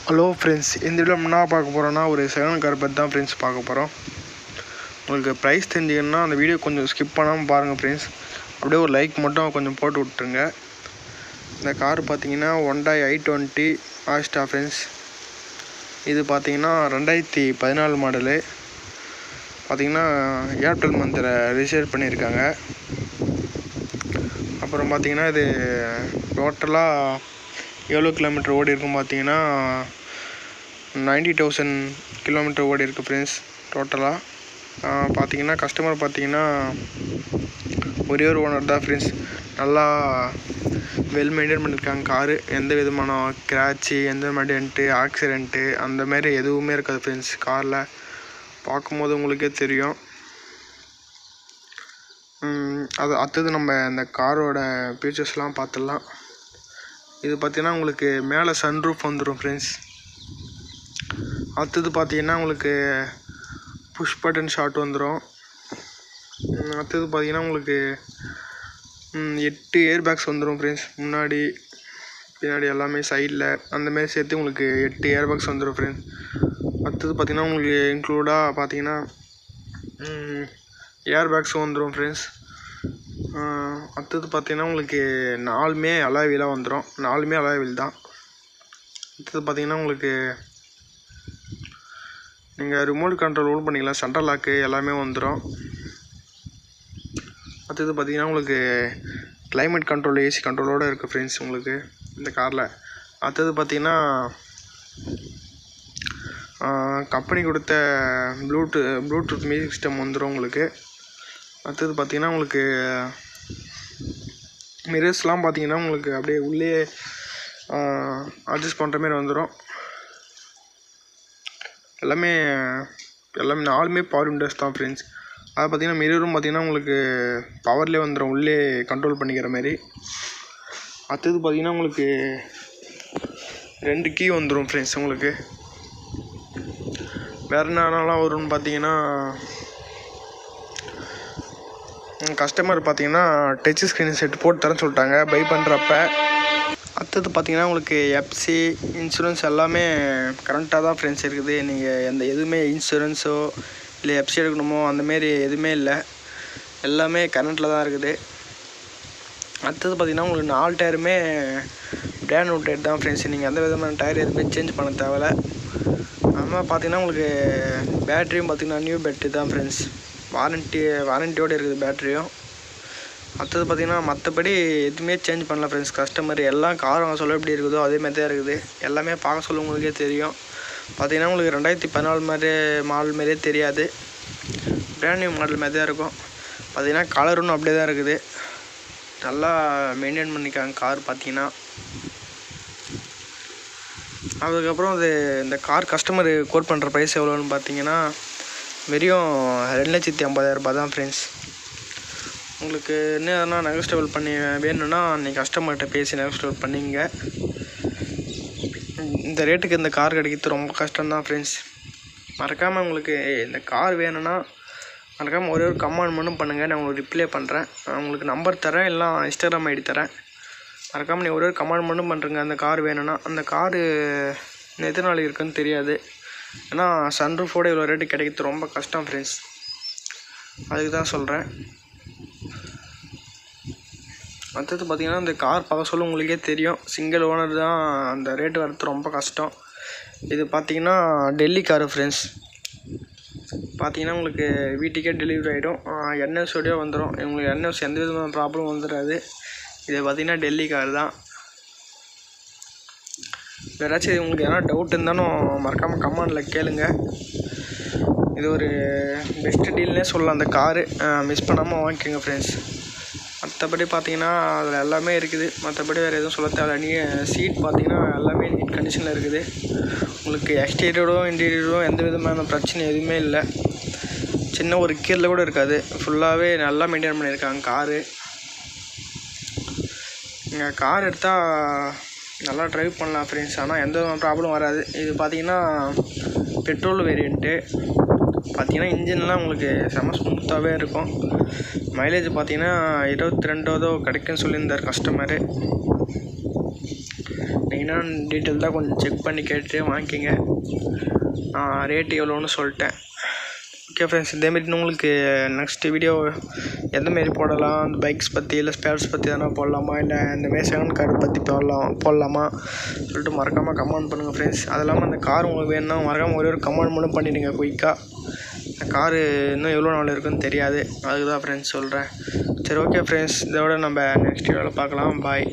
Hello friends, இந்த video என்ன பார்க்க போகிறோன்னா ஒரு செகண்ட் கார் பற்றி தான் ஃப்ரெண்ட்ஸ் பார்க்க போகிறோம். உங்களுக்கு ப்ரைஸ் தெரிஞ்சிங்கன்னா அந்த வீடியோ கொஞ்சம் ஸ்கிப் பண்ணாமல் பாருங்கள் ஃப்ரெண்ட்ஸ். அப்படியே ஒரு லைக் மட்டும் கொஞ்சம் போட்டு விட்ருங்க. இந்த கார் பார்த்தீங்கன்னா Hyundai i20 ஆஸ்டா ஃப்ரெண்ட்ஸ். இது பார்த்தீங்கன்னா 2014 மாடலு. பார்த்தீங்கன்னா ஏர்டெல் மந்தில் ரிஜிஸ்டர் பண்ணியிருக்காங்க. அப்புறம் பார்த்தீங்கன்னா இது டோட்டலாக எவ்வளோ கிலோமீட்டர் ஓடி இருக்கும் பார்த்தீங்கன்னா 90,000 கிலோமீட்டர் ஓடி இருக்குது ஃப்ரெண்ட்ஸ். டோட்டலாக பார்த்தீங்கன்னா கஸ்டமர் பார்த்தீங்கன்னா ஒரே ஒரு ஓனர் தான் ஃப்ரெண்ட்ஸ். நல்லா வெல் மெயின்டைன் பண்ணியிருக்காங்க காரு. எந்த விதமான கிராட்சி, எந்த விதமான டென்ட்டு, ஆக்சிடென்ட்டு அந்த மாதிரி எதுவுமே இருக்காது ஃப்ரெண்ட்ஸ். காரில் பார்க்கும்போது உங்களுக்கே தெரியும். அடுத்தது நம்ம இந்த காரோட ஃபீச்சர்ஸ்லாம் பார்த்துடலாம். இது பார்த்தீங்கன்னா உங்களுக்கு மேலே சன்ரூஃப் வந்துடும் ஃப்ரெண்ட்ஸ். அடுத்தது பார்த்தீங்கன்னா உங்களுக்கு புஷ் பட்டன் ஷாட் வந்துடும். அடுத்தது பார்த்தீங்கன்னா உங்களுக்கு 8 ஏர் பேக்ஸ் வந்துடும் ஃப்ரெண்ட்ஸ். முன்னாடி பின்னாடி எல்லாமே சைடில் அந்தமாரி சேர்த்து உங்களுக்கு 8 ஏர் பேக்ஸ் வந்துடும் ஃப்ரெண்ட்ஸ். அடுத்தது பார்த்தீங்கன்னா உங்களுக்கு இன்க்ளூடாக பார்த்தீங்கன்னா ஏர் பேக்ஸும் வந்துடும் ஃப்ரெண்ட்ஸ். அடுத்தது பார்த்தீங்கன்னா உங்களுக்கு 4மே அலாய் வீலாக வந்துடும். 4மே அலாய் வீல் தான். அடுத்தது பார்த்தீங்கன்னா உங்களுக்கு நீங்கள் ரிமோட் கண்ட்ரோல் ஓன் பண்ணிக்கலாம். சென்ட்ரல் லாக்கு எல்லாமே வந்துடும். அடுத்தது பார்த்தீங்கன்னா உங்களுக்கு கிளைமேட் கண்ட்ரோல், ஏசி கண்ட்ரோலோடு இருக்குது ஃப்ரெண்ட்ஸ் உங்களுக்கு இந்த காரில். அடுத்தது பார்த்தீங்கன்னா கம்பெனி கொடுத்த ப்ளூடூத் மியூசிக் சிஸ்டம் வந்துடும் உங்களுக்கு. அடுத்தது பார்த்தீங்கன்னா உங்களுக்கு மிரர்ஸ்லாம் பார்த்தீங்கன்னா உங்களுக்கு அப்படியே உள்ளே அட்ஜஸ்ட் பண்ணுற மாதிரி வந்துடும். எல்லாமே 4மே பவர் விண்டோஸ் தான் ஃப்ரெண்ட்ஸ். அது பார்த்தீங்கன்னா மிரரும் பார்த்தீங்கன்னா உங்களுக்கு பவர்லேயே வந்துடும், உள்ளே கண்ட்ரோல் பண்ணிக்கிற மாதிரி. அடுத்தது பார்த்தீங்கன்னா உங்களுக்கு 2 கீ வந்துடும் ஃப்ரெண்ட்ஸ் உங்களுக்கு. வேறு என்னென்னலாம் வரும்னு பார்த்தீங்கன்னா கஸ்டமர் பார்த்தீங்கன்னா டச் ஸ்க்ரீன் செட் போட்டு தரேன்னு சொல்லிட்டாங்க பை பண்ணுறப்ப. அடுத்தது பார்த்தீங்கன்னா உங்களுக்கு எஃப்சி இன்சூரன்ஸ் எல்லாமே கரண்ட்டாக தான் ஃப்ரெண்ட்ஸ் இருக்குது. நீங்கள் எதுவுமே இன்சூரன்ஸோ இல்லை எஃப்சி எடுக்கணுமோ அந்தமாரி எதுவுமே இல்லை, எல்லாமே கரண்ட்டில் தான் இருக்குது. அடுத்தது பார்த்தீங்கன்னா உங்களுக்கு 4 டயருமே பிராண்ட் நியூ டயர் தான் ஃப்ரெண்ட்ஸ். நீங்கள் எந்த விதமான டயர் எதுவுமே சேஞ்ச் பண்ண தேவையில்ல. ஆனால் பார்த்தீங்கன்னா உங்களுக்கு பேட்ரியும் பார்த்தீங்கன்னா நியூ பேட்ரி தான் ஃப்ரெண்ட்ஸ். வாரண்டியோடு இருக்குது பேட்ரியும். அடுத்தது பார்த்தீங்கன்னா மற்றபடி எதுவுமே சேஞ்ச் பண்ணல ஃப்ரெண்ட்ஸ். கஸ்டமர் எல்லாம் கார் வாங்க சொல்ல எப்படி இருக்குதோ அதேமாதிரி தான் இருக்குது. எல்லாமே பார்க்க சொல்ல உங்களுக்கே தெரியும். பார்த்தீங்கன்னா உங்களுக்கு 2014 மாடல் மாதிரியே தெரியாது, பிராண்ட் நியூ மாடல் மாதிரி தான் இருக்கும். பார்த்தீங்கன்னா கலரும் அப்படியே தான் இருக்குது. நல்லா மெயின்டைன் பண்ணிக்காங்க கார் பார்த்தீங்கன்னா. அதுக்கப்புறம் இந்த கார் கஸ்டமர் கோட் பண்ணுற ப்ரைஸ் எவ்வளோன்னு பார்த்தீங்கன்னா வெறும் 2,50,000 தான் ஃப்ரெண்ட்ஸ். உங்களுக்கு இன்னும் எதனா நெகோசியபிள் பண்ணி வேணும்னா நீங்கள் கஸ்டமர்கிட்ட பேசி நெகோசியபிள் பண்ணிங்க. இந்த ரேட்டுக்கு இந்த கார் கிடைக்கிறது ரொம்ப கஷ்டம்தான் ஃப்ரெண்ட்ஸ். மறக்காமல் உங்களுக்கு இந்த கார் வேணும்னா மறக்காமல் ஒரே ஒரு கமெண்ட் மட்டும் பண்ணுங்கள், நான் உங்களுக்கு ரிப்ளை பண்ணுறேன். உங்களுக்கு நம்பர் தரேன், இல்லை இன்ஸ்டாகிராம் ஐடி தரேன். மறக்காமல் நீங்கள் ஒரே ஒரு கமெண்ட் மட்டும் பண்ணுறேங்க அந்த கார் வேணும்னா. அந்த காரு எத்தனை நாள் இருக்குதுன்னு தெரியாது, ஏன்னா சன்ரூஃபோடு இவ்வளோ ரேட்டு கிடைக்கிறது ரொம்ப கஷ்டம் ஃப்ரெண்ட்ஸ். அதுக்கு தான் சொல்கிறேன். அடுத்தது பார்த்திங்கன்னா இந்த கார் பார்க்க சொல்ல உங்களுக்கே தெரியும், சிங்கிள் ஓனர் தான், அந்த ரேட்டு வரது ரொம்ப கஷ்டம். இது பார்த்திங்கன்னா டெல்லி காரு ஃப்ரெண்ட்ஸ். பார்த்திங்கன்னா உங்களுக்கு வீட்டுக்கே டெலிவரி ஆகிடும், என்எஃப்ஸோடய வந்துடும். உங்களுக்கு என்எஃப்ஸ் எந்த விதமான ப்ராப்ளம் வந்துடாது. இது பார்த்திங்கன்னா டெல்லி கார் தான். வேறாச்சும் உங்களுக்கு எதனா டவுட் இருந்தாலும் மறக்காமல் கமெண்டில் கேளுங்க. இது ஒரு பெஸ்ட்டு டீல்னே சொல்லலாம். அந்த காரு மிஸ் பண்ணாமல் வாங்கிக்கோங்க ஃப்ரெண்ட்ஸ். மற்றபடி பார்த்தீங்கன்னா அதில் எல்லாமே இருக்குது. மற்றபடி வேறு எதுவும் சொல்ல தேவை. நீங்கள் சீட் பார்த்தீங்கன்னா எல்லாமே நீட் கண்டிஷனில் இருக்குது. உங்களுக்கு எக்ஸ்டீரியரும் இன்டீரியரும் எந்த விதமான பிரச்சனை எதுவுமே இல்லை. சின்ன ஒரு கீரில் கூட இருக்காது. ஃபுல்லாகவே நல்லா மெயின்டைன் பண்ணியிருக்காங்க காரு. நீங்கள் கார் எடுத்தால் நல்லா ட்ரைவ் பண்ணலாம் ஃப்ரெண்ட்ஸ், ஆனால் எந்த ப்ராப்ளம் வராது. இது பார்த்தீங்கன்னா பெட்ரோல் வேரியண்ட்டு. பார்த்தீங்கன்னா இன்ஜின்லாம் உங்களுக்கு செம்ம ஸ்மூத்தாகவே இருக்கும். மைலேஜ் பார்த்தீங்கன்னா 22 கிடைக்குன்னு சொல்லியிருந்தார் கஸ்டமரு. நீங்கள் என்னென்னு டீட்டெயில் தான் கொஞ்சம் செக் பண்ணி கேட்டு வாங்கிக்கிங்க. ரேட்டு எவ்வளோன்னு சொல்லிட்டேன். ஓகே ஃப்ரெண்ட்ஸ், இதேமாரி உங்களுக்கு நெக்ஸ்ட்டு வீடியோ எந்தமாரி போடலாம், அந்த பைக்ஸ் பற்றி இல்லை ஸ்பேர்ஸ் பற்றி எதனா போடலாமா, இல்லை இந்தமாரி செகண்ட் கார் பற்றி போடலாமா சொல்லிட்டு மறக்காமல் கமெண்ட் பண்ணுங்கள் ஃப்ரெண்ட்ஸ். அது இல்லாமல் அந்த கார் உங்களுக்கு வேணும்னா மறக்காமல் ஒரே ஒரு கமெண்ட் மட்டும் பண்ணிவிடுங்க குயிக்காக. அந்த காரு இன்னும் எவ்வளோ நாள் இருக்குன்னு தெரியாது, அதுக்கு தான் ஃப்ரெண்ட்ஸ் சொல்கிறேன். சரி ஓகே ஃப்ரெண்ட்ஸ், இதோட நம்ம நெக்ஸ்ட் வீடியோவில் பார்க்கலாம். பாய்.